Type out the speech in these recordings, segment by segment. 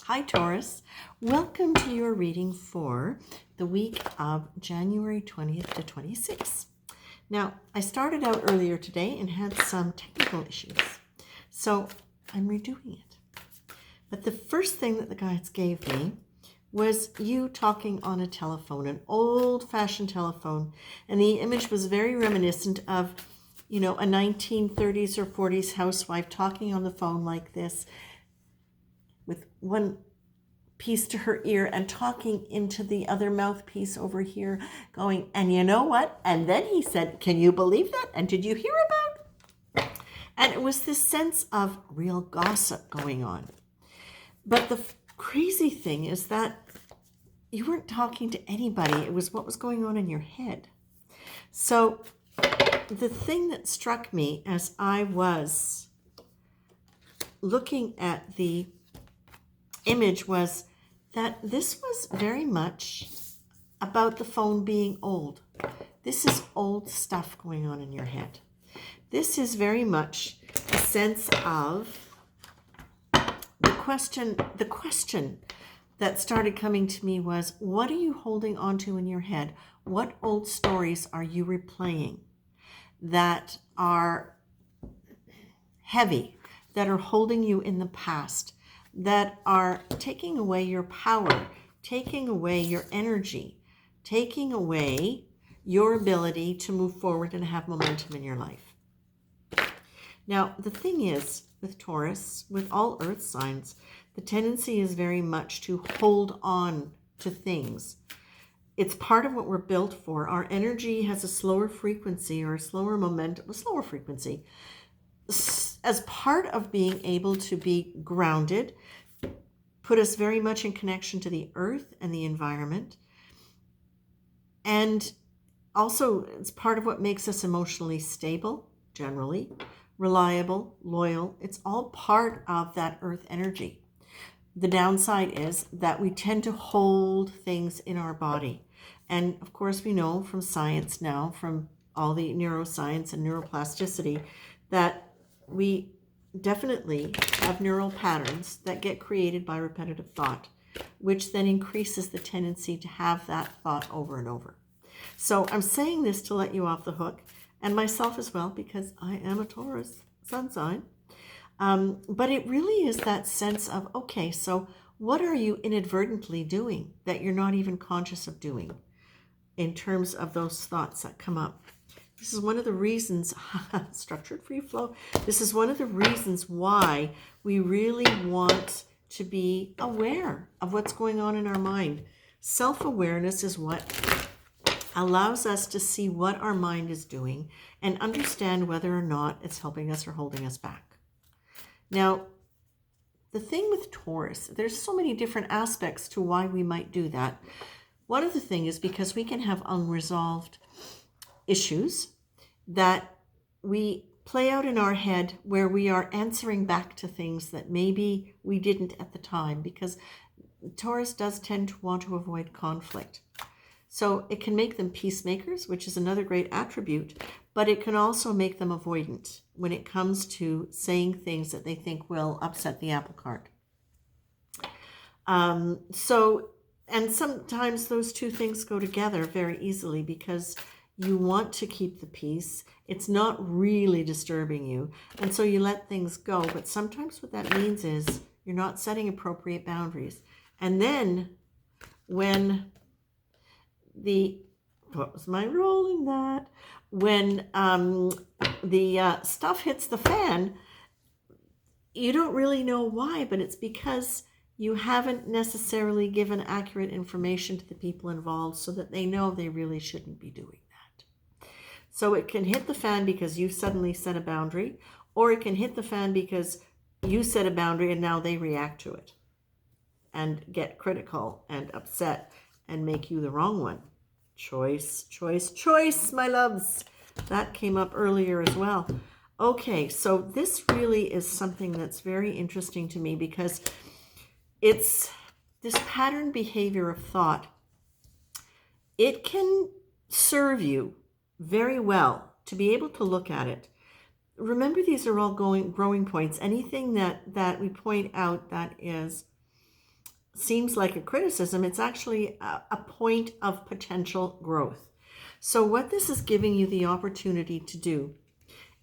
Hi, Taurus. Welcome to your reading for the week of January 20th to 26. Now, I started out earlier today and had some technical issues, so I'm redoing it. But the first thing that the guides gave me was you talking on a telephone, an old-fashioned telephone, and the image was very reminiscent of, a 1930s or 40s housewife talking on the phone like this, with one piece to her ear and talking into the other mouthpiece over here, going, and you know what? And then he said, can you believe that? And did you hear about? And it was this sense of real gossip going on. But the crazy thing is that you weren't talking to anybody. It was what was going on in your head. So the thing that struck me as I was looking at the image was that this was very much about the phone being old. This is old stuff going on in your head. This is very much a sense of the question that started coming to me was, what are you holding onto in your head? What old stories are you replaying that are heavy, that are holding you in the past, that are taking away your power, taking away your energy, taking away your ability to move forward and have momentum in your life? Now, the thing is, with Taurus, with all earth signs, the tendency is very much to hold on to things. It's part of what we're built for. Our energy has a slower frequency or a slower momentum, a slower frequency, as part of being able to be grounded, put us very much in connection to the earth and the environment. And also it's part of what makes us emotionally stable, generally, reliable, loyal. It's all part of that earth energy. The downside is that we tend to hold things in our body. And of course, we know from science now, from all the neuroscience and neuroplasticity, that we definitely have neural patterns that get created by repetitive thought, which then increases the tendency to have that thought over and over. So I'm saying this to let you off the hook, and myself as well, because I am a Taurus sun sign. But it really is that sense of, okay, so what are you inadvertently doing that you're not even conscious of doing in terms of those thoughts that come up? This is one of the reasons, structured free flow, this is one of the reasons why we really want to be aware of what's going on in our mind. Self-awareness is what allows us to see what our mind is doing and understand whether or not it's helping us or holding us back. Now, the thing with Taurus, there's so many different aspects to why we might do that. One of the things is because we can have unresolved issues that we play out in our head where we are answering back to things that maybe we didn't at the time, because Taurus does tend to want to avoid conflict. So it can make them peacemakers, which is another great attribute, but it can also make them avoidant when it comes to saying things that they think will upset the apple cart. And sometimes those two things go together very easily because you want to keep the peace. It's not really disturbing you. And so you let things go. But sometimes what that means is you're not setting appropriate boundaries. And then when what was my role in that? When the stuff hits the fan, you don't really know why, but it's because you haven't necessarily given accurate information to the people involved so that they know they really shouldn't be doing that. So it can hit the fan because you suddenly set a boundary, or it can hit the fan because you set a boundary and now they react to it and get critical and upset and make you the wrong one. Choice, choice, choice, my loves. That came up earlier as well. Okay, so this really is something that's very interesting to me because it's this pattern behavior of thought. It can serve you very well to be able to look at it. Remember, these are all growing points. Anything that we point out that is seems like a criticism, it's actually a point of potential growth. So what this is giving you the opportunity to do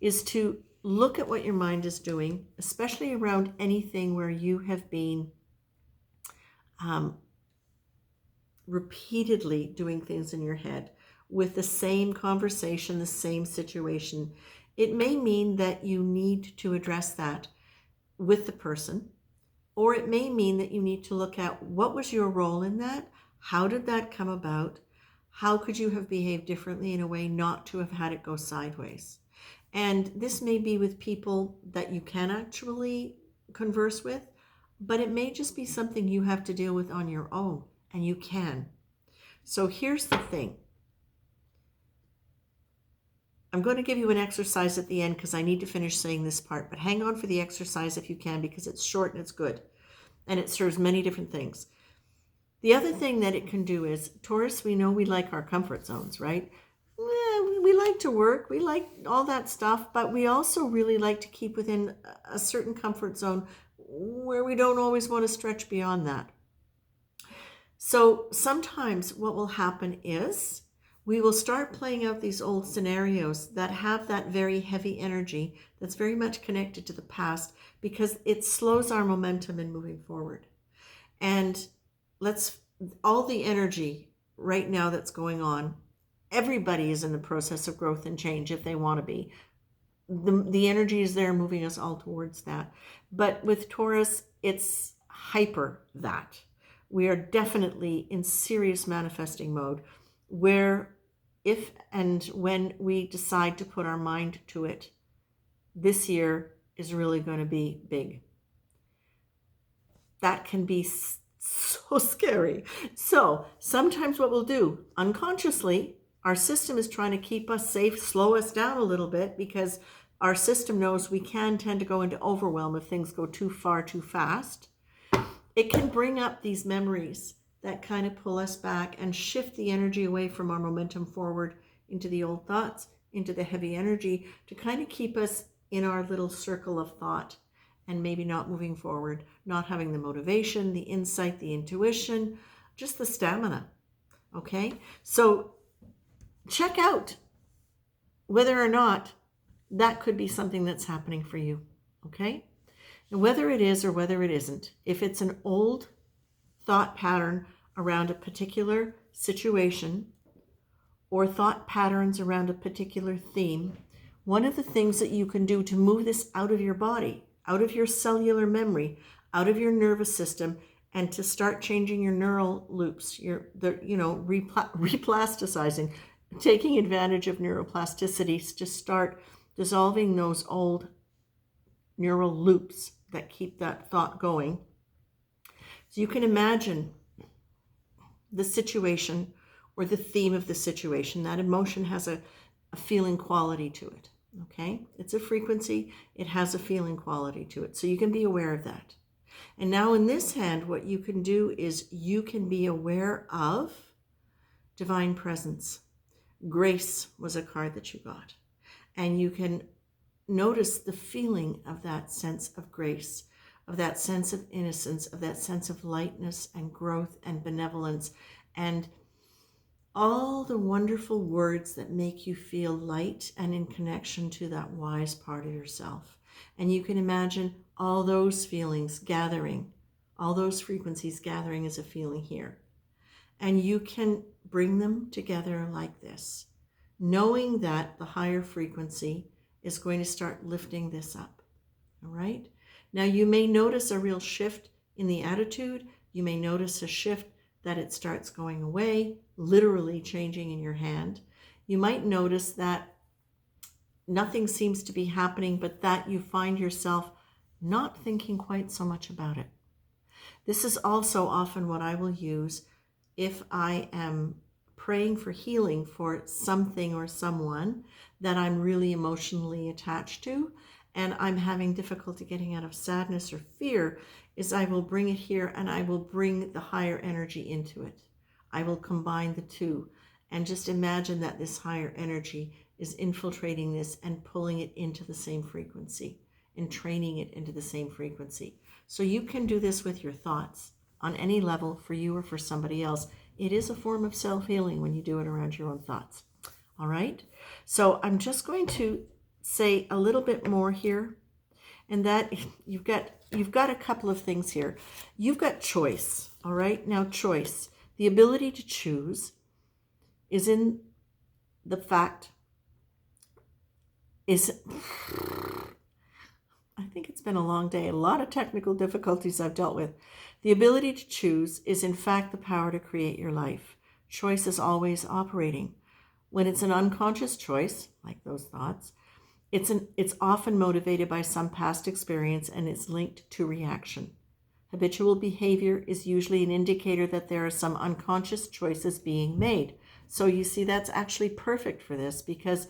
is to look at what your mind is doing, especially around anything where you have been repeatedly doing things in your head with the same conversation, the same situation. It may mean that you need to address that with the person, or it may mean that you need to look at what was your role in that? How did that come about? How could you have behaved differently in a way not to have had it go sideways? And this may be with people that you can actually converse with, but it may just be something you have to deal with on your own, and you can. So here's the thing. I'm going to give you an exercise at the end because I need to finish saying this part, but hang on for the exercise if you can, because it's short and it's good, and it serves many different things. The other thing that it can do is, Taurus, we know we like our comfort zones, right? We like to work, we like all that stuff, but we also really like to keep within a certain comfort zone where we don't always want to stretch beyond that. So sometimes what will happen is we will start playing out these old scenarios that have that very heavy energy that's very much connected to the past, because it slows our momentum in moving forward. And all the energy right now that's going on, everybody is in the process of growth and change if they want to be. The energy is there moving us all towards that. But with Taurus, it's hyper that. We are definitely in serious manifesting mode, where if and when we decide to put our mind to it, this year is really going to be big. That can be so scary. So sometimes what we'll do unconsciously, our system is trying to keep us safe, slow us down a little bit, because our system knows we can tend to go into overwhelm if things go too far too fast. It can bring up these memories that kind of pull us back and shift the energy away from our momentum forward into the old thoughts, into the heavy energy, to kind of keep us in our little circle of thought and maybe not moving forward, not having the motivation, the insight, the intuition, just the stamina. Okay? So check out whether or not that could be something that's happening for you. Okay? And whether it is or whether it isn't, if it's an old thought pattern around a particular situation or thought patterns around a particular theme, one of the things that you can do to move this out of your body, out of your cellular memory, out of your nervous system, and to start changing your neural loops, replasticizing, taking advantage of neuroplasticities to start dissolving those old neural loops that keep that thought going. So you can imagine the situation or the theme of the situation. That emotion has a feeling quality to it. Okay? It's a frequency. It has a feeling quality to it. So you can be aware of that. And now in this hand, what you can do is you can be aware of divine presence. Grace was a card that you got. And you can notice the feeling of that sense of grace, of that sense of innocence, of that sense of lightness and growth and benevolence, and all the wonderful words that make you feel light and in connection to that wise part of yourself. And you can imagine all those feelings gathering, all those frequencies gathering as a feeling here. And you can bring them together like this, knowing that the higher frequency is going to start lifting this up. All right? Now you may notice a real shift in the attitude. You may notice a shift that it starts going away, literally changing in your hand. You might notice that nothing seems to be happening, but that you find yourself not thinking quite so much about it. This is also often what I will use if I am praying for healing for something or someone that I'm really emotionally attached to, and I'm having difficulty getting out of sadness or fear, is I will bring it here and I will bring the higher energy into it. I will combine the two and just imagine that this higher energy is infiltrating this and pulling it into the same frequency and training it into the same frequency. So you can do this with your thoughts on any level for you or for somebody else. It is a form of self-healing when you do it around your own thoughts. All right? So I'm just going to say a little bit more here, and that you've got a couple of things here. You've got choice. All right? Now, choice, the ability to choose, is in the fact is, I think it's been a long day, a lot of technical difficulties I've dealt with. The ability to choose is in fact the power to create your life. Choice is always operating. When it's an unconscious choice, like those thoughts, it's often motivated by some past experience and it's linked to reaction. Habitual behavior is usually an indicator that there are some unconscious choices being made. So you see, that's actually perfect for this, because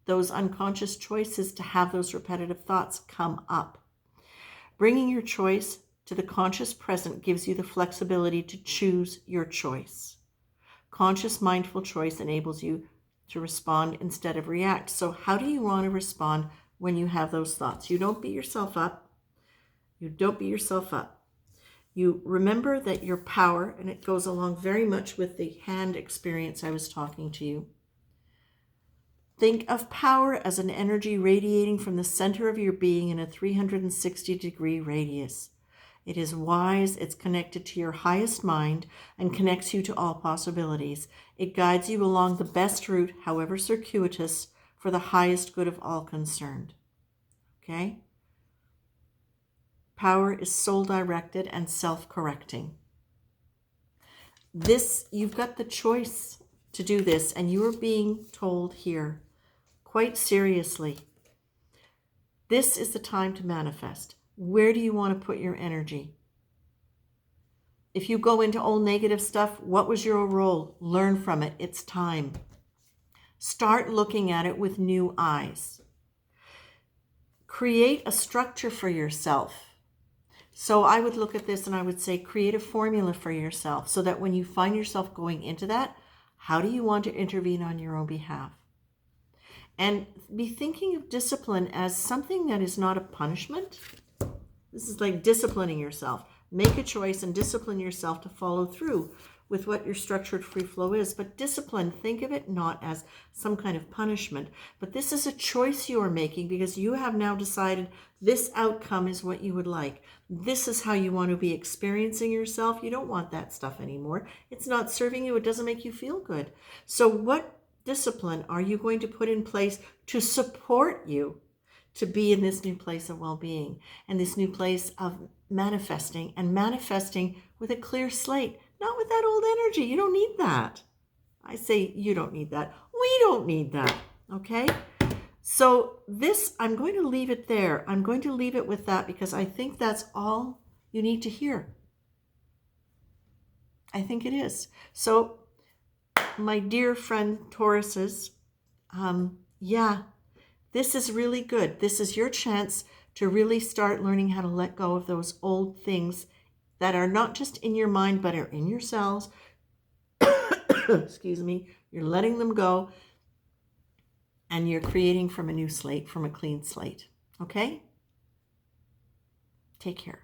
those unconscious choices to have those repetitive thoughts come up. Bringing your choice to the conscious present gives you the flexibility to choose your choice. Conscious, mindful choice enables you to respond instead of react. So how do you want to respond when you have those thoughts? You don't beat yourself up. You remember that your power, and it goes along very much with the hand experience I was talking to you. Think of power as an energy radiating from the center of your being in a 360-degree radius. It is wise, it's connected to your highest mind, and connects you to all possibilities. It guides you along the best route, however circuitous, for the highest good of all concerned. Okay? Power is soul-directed and self-correcting. This, you've got the choice to do this, and you are being told here, quite seriously, this is the time to manifest. Where do you want to put your energy? If you go into old negative stuff, what was your role? Learn from it. It's time. Start looking at it with new eyes. Create a structure for yourself. So I would look at this and I would say, create a formula for yourself so that when you find yourself going into that, how do you want to intervene on your own behalf? And be thinking of discipline as something that is not a punishment. This is like disciplining yourself. Make a choice and discipline yourself to follow through with what your structured free flow is. But discipline, think of it not as some kind of punishment, but this is a choice you are making because you have now decided this outcome is what you would like. This is how you want to be experiencing yourself. You don't want that stuff anymore. It's not serving you. It doesn't make you feel good. So what discipline are you going to put in place to support you to be in this new place of well-being and this new place of manifesting, and manifesting with a clear slate, not with that old energy? You don't need that. I say you don't need that. We don't need that. Okay? So this, I'm going to leave it there. I'm going to leave it with that because I think that's all you need to hear. I think it is. So my dear friend Tauruses, this is really good. This is your chance to really start learning how to let go of those old things that are not just in your mind, but are in your cells. Excuse me. You're letting them go and you're creating from a new slate, from a clean slate. Okay? Take care.